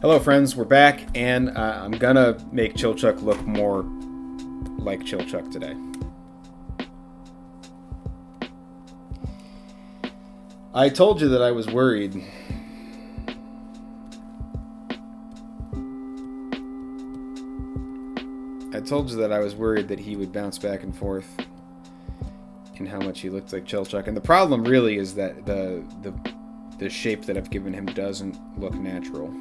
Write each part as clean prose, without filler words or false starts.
Hello friends, we're back, and I'm gonna make Chilchuck look more like Chilchuck today. I told you that I was worried. I told you that I was worried that he would bounce back and forth in how much he looked like Chilchuck, and the problem really is that the shape that I've given him doesn't look natural.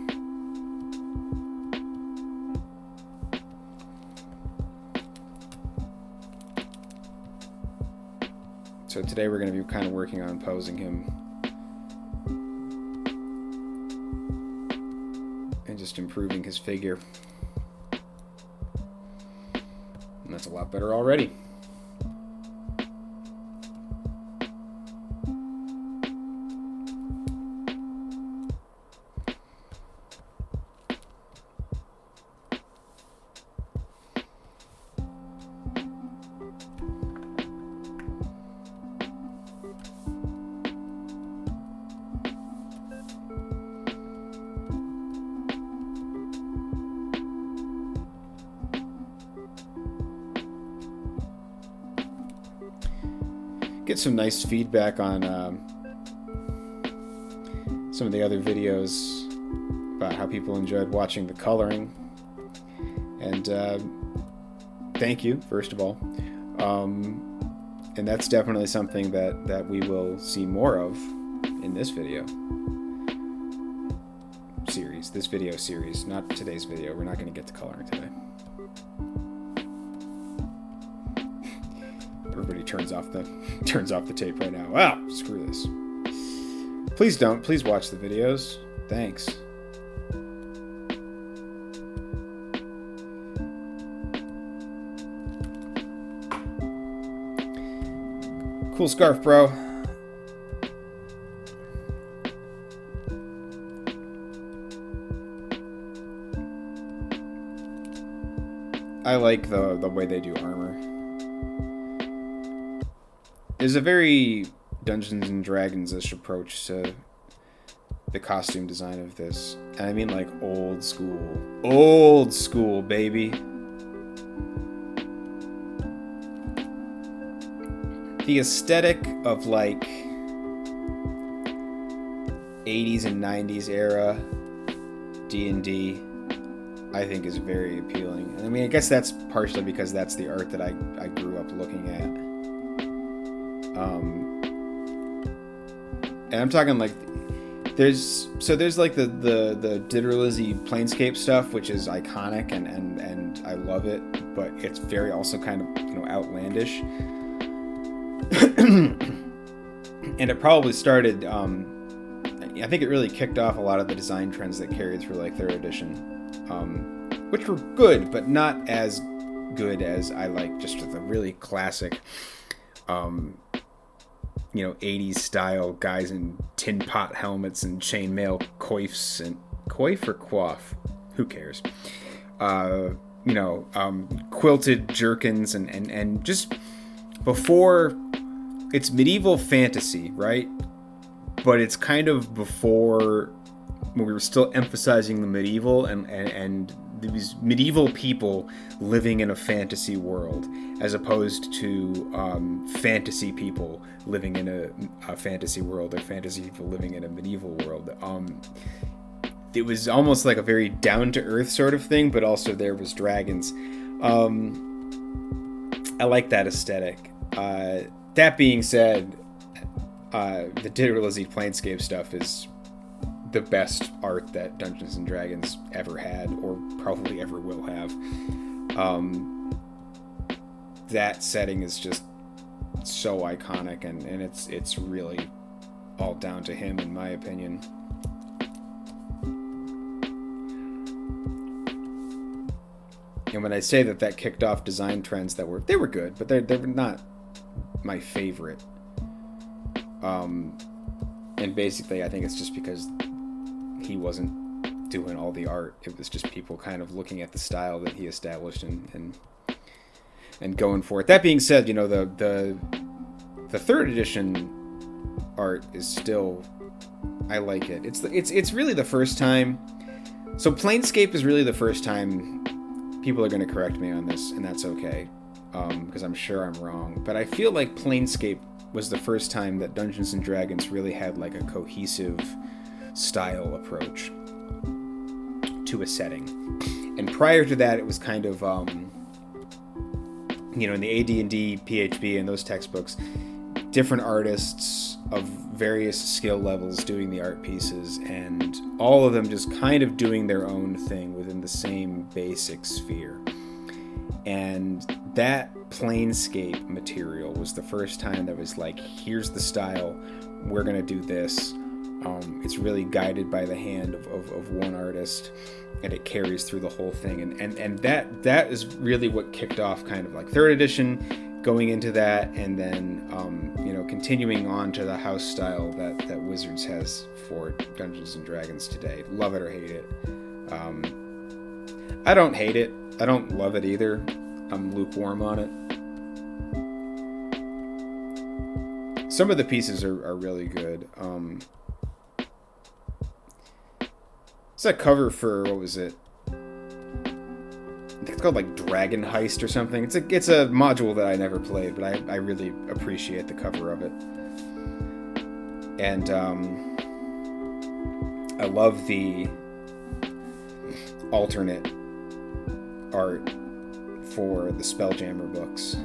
So today we're going to be kind of working on posing him and just improving his figure. And that's a lot better already. Get some nice feedback on some of the other videos about how people enjoyed watching the coloring, and thank you, first of all, and that's definitely something that we will see more of in this video series, not today's video. We're not going to get to coloring today. Everybody turns off the tape right now. Wow, screw this. Please don't. Please watch the videos. Thanks. Cool scarf, bro. I like the way they do armor. There's a very Dungeons and Dragons-ish approach to the costume design of this. And I mean like old school. Old school, baby. The aesthetic of like 80s and 90s era D&D, I think, is very appealing. I mean, I guess that's partially because that's the art that I grew up looking at. And I'm talking like there's like the Ditterlizzy Planescape stuff, which is iconic and I love it, but it's very also kind of, you know, outlandish. And it probably started I think it really kicked off a lot of the design trends that carried through like 3rd edition, which were good, but not as good as I like just the really classic 80s style guys in tinpot helmets and chainmail coifs, and coif or coif, who cares? Quilted jerkins and just before, it's medieval fantasy, right? But it's kind of before, when we were still emphasizing the medieval and these medieval people living in a fantasy world, as opposed to fantasy people living in a fantasy world, or fantasy people living in a medieval world. It was almost like a very down-to-earth sort of thing, but also there was dragons. I like that aesthetic. That being said, the Ditterlizzy Planescape stuff is the best art that Dungeons and Dragons ever had, or probably ever will have. That setting is just so iconic, and it's really all down to him, in my opinion. And when I say that kicked off design trends they were good, but they were not my favorite. And basically, I think it's just because he wasn't doing all the art. It was just people kind of looking at the style that he established and going for it. That being said, the 3rd edition art is still, I like it. It's really the first time So Planescape is really the first time people are going to correct me on this, and that's okay, because I'm sure I'm wrong. But I feel like Planescape was the first time that Dungeons and Dragons really had like a cohesive style approach to a setting. And prior to that, it was kind of, in the AD&D, PHB, and those textbooks, different artists of various skill levels doing the art pieces, and all of them just kind of doing their own thing within the same basic sphere. And that Planescape material was the first time that was like, here's the style, we're going to do this. It's really guided by the hand of one artist, and it carries through the whole thing. And that is really what kicked off kind of like 3rd edition, going into that, and then continuing on to the house style that Wizards has for Dungeons and Dragons today. Love it or hate it. I don't hate it. I don't love it either. I'm lukewarm on it. Some of the pieces are really good. It's that cover for, what was it? I think it's called like Dragon Heist or something. It's a module that I never played, but I really appreciate the cover of it. And I love the alternate art for the Spelljammer books.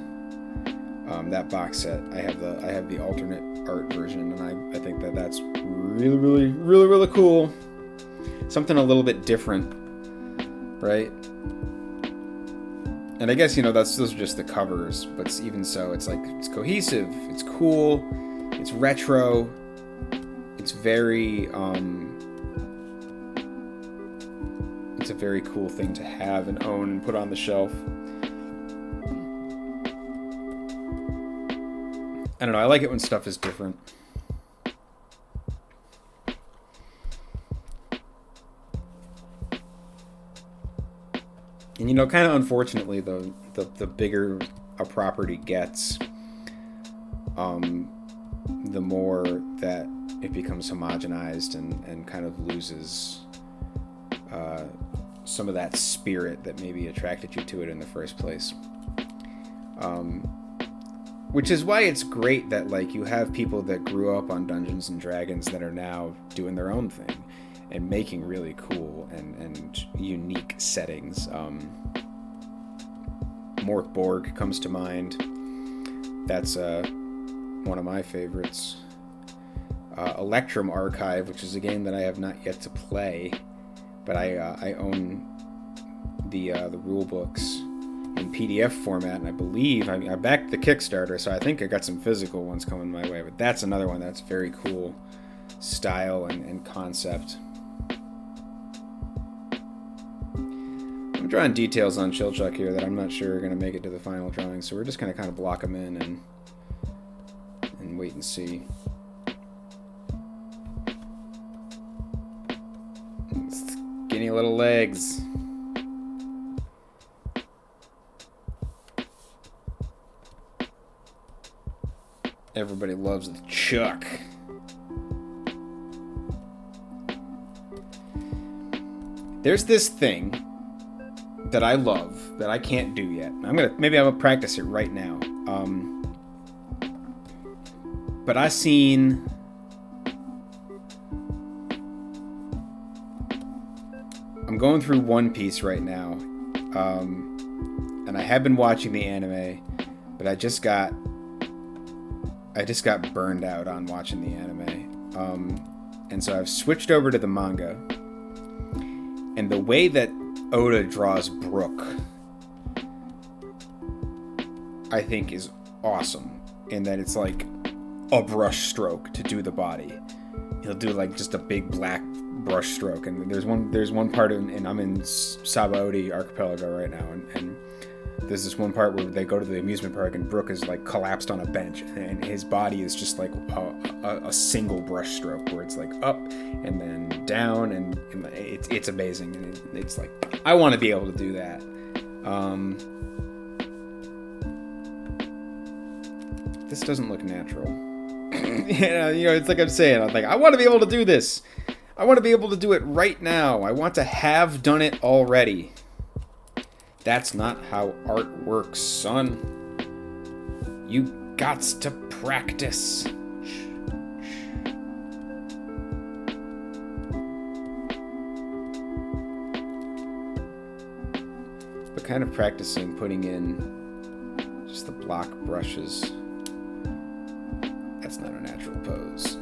That box set, I have the alternate art version, and I think that's really, really, really, really cool. Something a little bit different, right? And I guess, those are just the covers, but even so, it's like, it's cohesive, it's cool, it's retro, it's very, it's a very cool thing to have and own and put on the shelf. I don't know, I like it when stuff is different. And kind of unfortunately, the bigger a property gets, the more that it becomes homogenized and kind of loses some of that spirit that maybe attracted you to it in the first place. Which is why it's great that like you have people that grew up on Dungeons and Dragons that are now doing their own thing and making really cool and unique settings. Mort Borg comes to mind. That's one of my favorites. Electrum Archive, which is a game that I have not yet to play, but I own the rule books in PDF format, and I believe I backed the Kickstarter, so I think I got some physical ones coming my way. But that's another one that's very cool style and concept. I'm drawing details on Chilchuck here that I'm not sure are going to make it to the final drawing, so we're just going to kind of block them in and wait and see. Skinny little legs. Everybody loves the Chuck. There's this thing that I love that I can't do yet. Maybe I'm gonna practice it right now. But I'm going through One Piece right now, and I have been watching the anime, but I just got burned out on watching the anime, and so I've switched over to the manga. And the way that Oda draws Brook, I think, is awesome, in that it's like a brush stroke to do the body. He'll do like just a big black brush stroke, and there's one part and I'm in Sabaody Archipelago right now, and there's this one part where they go to the amusement park and Brook is like collapsed on a bench, and his body is just like a single brush stroke where it's like up and then down, and it's amazing, and it's like I want to be able to do that. This doesn't look natural. It's like I'm saying, I'm like, I want to be able to do this. I want to be able to do it right now. I want to have done it already. That's not how art works, son. You gots to practice. But kind of practicing putting in just the block brushes. That's not a natural pose.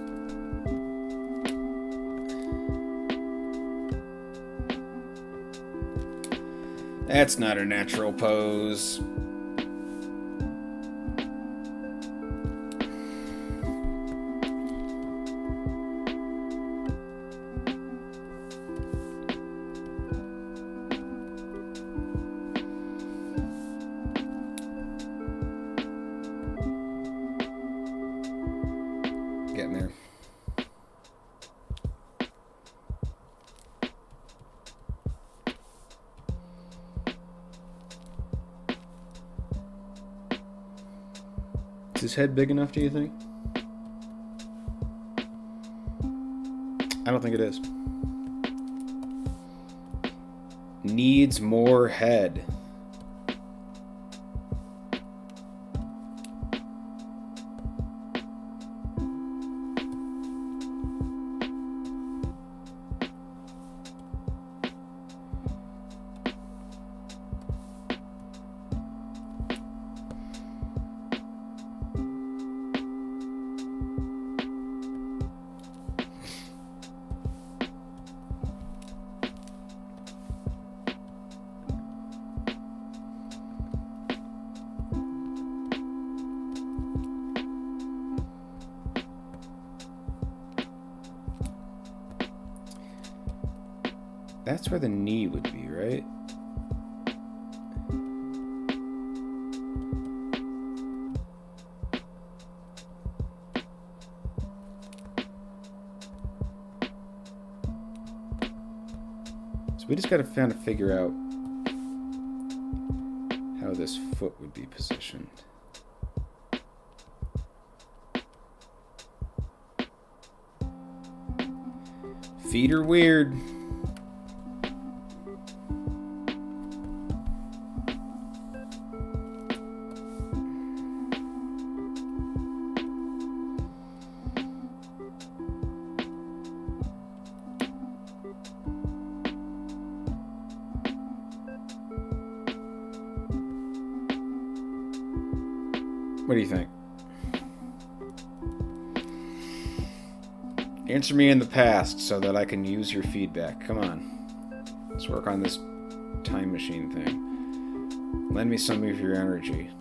That's not a natural pose. Getting there. Is his head big enough, do you think? I don't think it is. Needs more head. That's where the knee would be, right? So we just got to kind of figure out how this foot would be positioned. Feet are weird. What do you think? Answer me in the past so that I can use your feedback. Come on. Let's work on this time machine thing. Lend me some of your energy.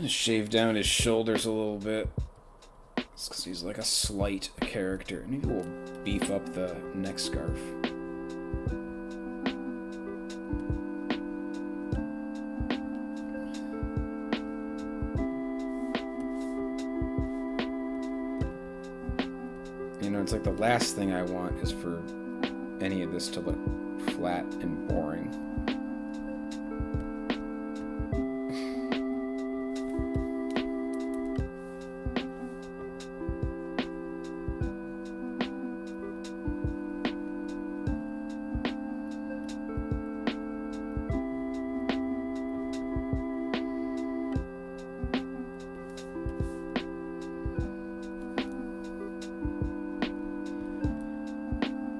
Shave down his shoulders a little bit. It's because he's like a slight character. Maybe we'll beef up the neck scarf. You know, it's like the last thing I want is for any of this to look flat and boring.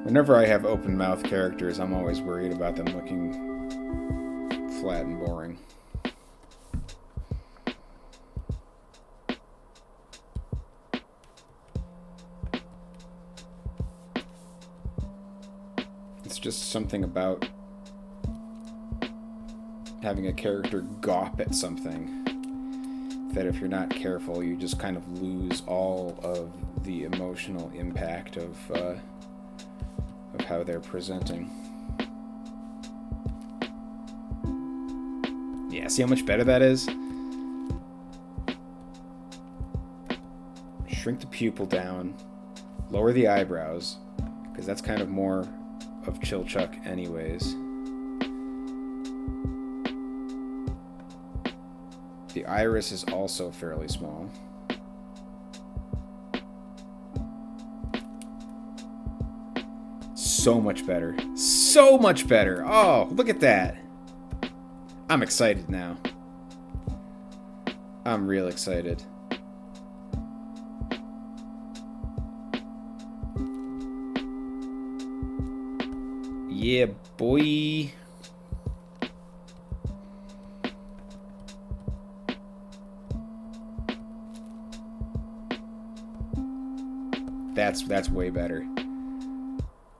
Whenever I have open mouth characters, I'm always worried about them looking flat and boring. It's just something about having a character gawp at something, that if you're not careful, you just kind of lose all of the emotional impact of how they're presenting. Yeah, see how much better that is? Shrink the pupil down, lower the eyebrows, because that's kind of more of Chilchuck anyways. The iris is also fairly small. So much better. So much better. Oh, look at that. I'm excited now. I'm real excited. Yeah, boy. That's way better.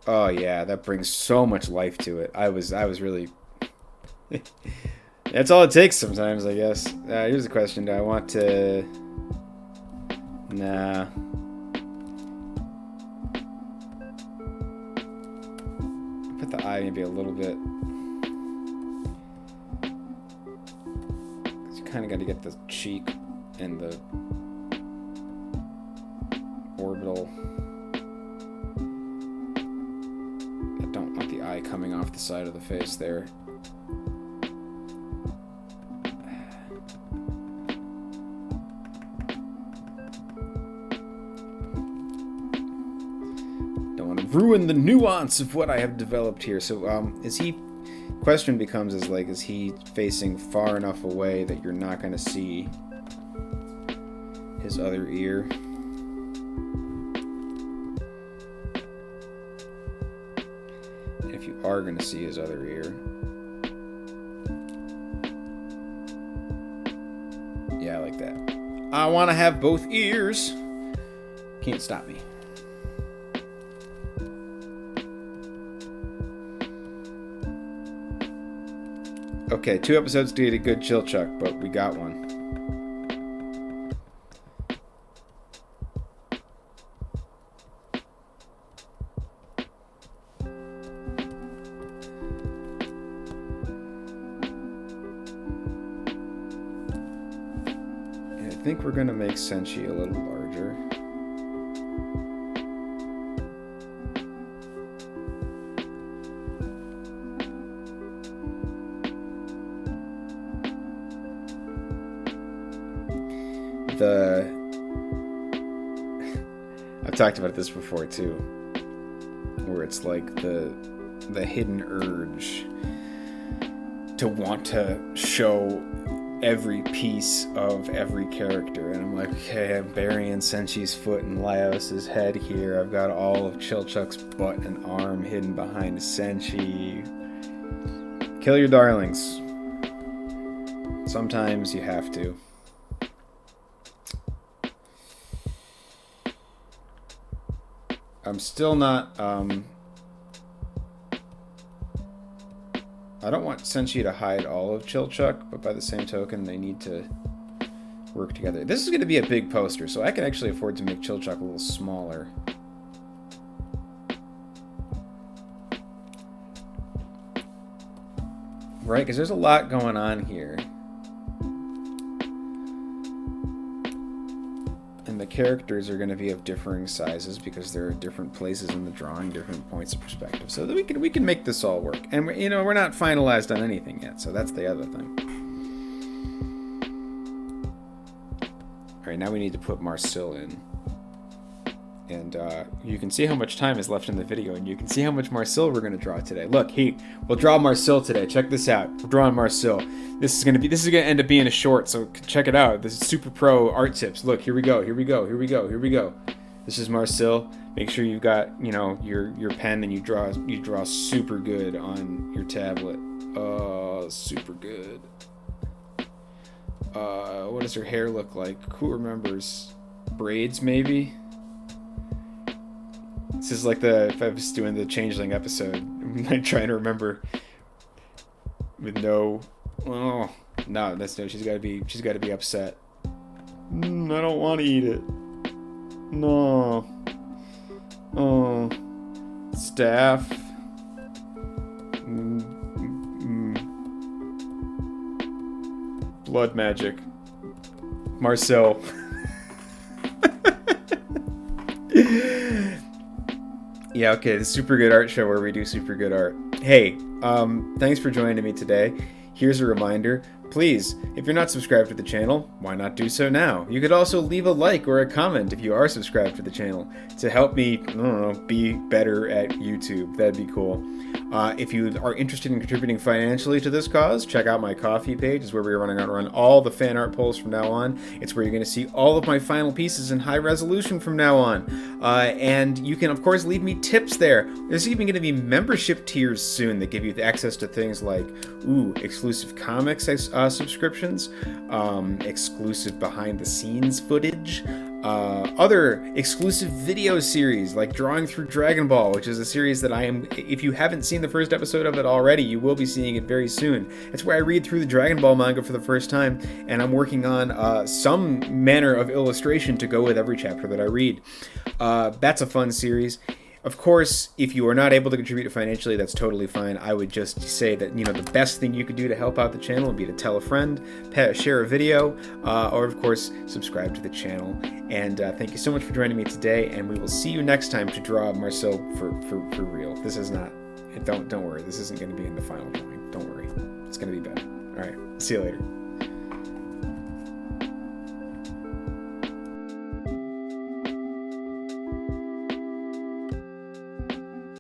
Oh yeah, that brings so much life to it. I was really. That's all it takes sometimes, I guess. Here's a question: do I want to? Nah. Put the eye maybe a little bit. Cause you kind of got to get the cheek and the orbital. I don't want the eye coming off the side of the face there. Don't want to ruin the nuance of what I have developed here. So, is he? Question becomes is he facing far enough away that you're not going to see his other ear? If you are going to see his other ear, yeah, I like that. I want to have both ears. Can't stop me. Okay, 2 episodes to get a good Chilchuck, but we got one. I think we're going to make Senshi a little larger. I've talked about this before too, where it's like the hidden urge to want to show every piece of every character, and I'm like, okay, I'm burying Senshi's foot in Laios's head here. I've got all of Chilchuck's butt and arm hidden behind Senshi. Kill your darlings. Sometimes you have to. I'm still not, I don't want Senshi to hide all of Chilchuck, but by the same token, they need to work together. This is going to be a big poster, so I can actually afford to make Chilchuck a little smaller. Right, because there's a lot going on here. And the characters are going to be of differing sizes because there are different places in the drawing, different points of perspective. So that we can make this all work. And we're not finalized on anything yet, so that's the other thing. All right, now we need to put Marcel in. And you can see how much time is left in the video, and you can see how much Marcel we're going to draw today. Look, we'll draw Marcel today. Check this out. We're drawing Marcel. This is going to end up being a short, so check it out. This is super pro art tips. Look, here we go. This is Marcel. Make sure you've got, your pen and you draw super good on your tablet. Oh, super good. What does her hair look like? Who remembers? Braids, maybe? This is like if I was doing the Changeling episode, I'm trying to remember with no Oh, no, she's got to be upset. I don't want to eat it. No. Oh. Staff. Blood magic. Marcel. Yeah, okay, the Super Good Art Show where we do super good art. Hey, thanks for joining me today. Here's a reminder. Please, if you're not subscribed to the channel, why not do so now? You could also leave a like or a comment if you are subscribed to the channel to help me, I don't know, be better at YouTube. That'd be cool. If you are interested in contributing financially to this cause, check out my Ko-fi page. It's where we're running around all the fan art polls from now on. It's where you're going to see all of my final pieces in high resolution from now on. And you can, of course, leave me tips there. There's even going to be membership tiers soon that give you access to things like, exclusive comics subscriptions, exclusive behind-the-scenes footage, other exclusive video series like Drawing Through Dragon Ball, which is a series that if you haven't seen the first episode of it already, you will be seeing it very soon. It's where I read through the Dragon Ball manga for the first time, and I'm working on some manner of illustration to go with every chapter that I read. That's a fun series. Of course, if you are not able to contribute financially, that's totally fine. I would just say that, the best thing you could do to help out the channel would be to tell a friend, share a video, or of course, subscribe to the channel. And thank you so much for joining me today, and we will see you next time to draw Marcel for real. This is not, don't worry, this isn't going to be in the final drawing. Don't worry, it's going to be better. All right, see you later.